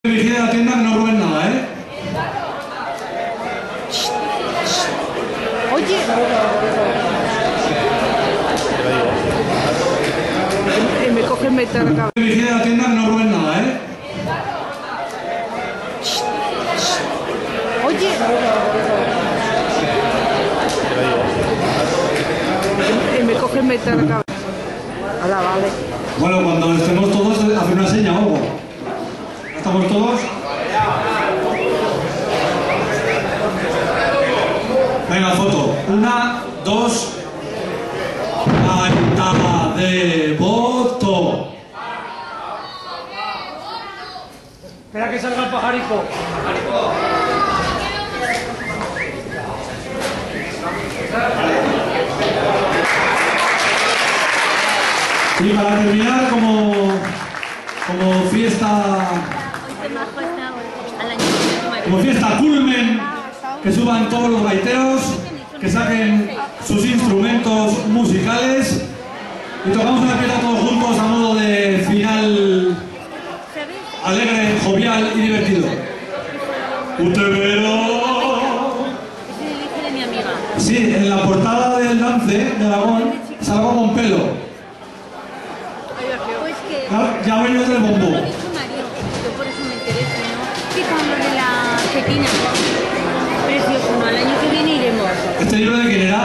Vigila la tienda que no roben nada, ¿eh? Oye. Me coge me targa. Vigila la tienda que no roben nada, ¿eh? Oye. Me coge me targa. Ahora vale. Bueno, cuando estemos todos, hace una seña o algo. ¿Estamos todos? Venga, foto. 1, 2. Gaita de voto. Espera que salga el pajarico. Y para terminar, como fiesta culmen, que suban todos los gaiteros, que saquen sus instrumentos musicales y tocamos una pieza todos juntos a modo de final alegre, jovial y divertido. Utevero. Sí, en la portada del Dance de Aragón salgo con pelo. Ya vengo del bombo. Por eso me interesa, ¿no? Sí, con lo de la cetina. Precioso, ¿no? Al año que viene iremos. ¿Este libro de quién era?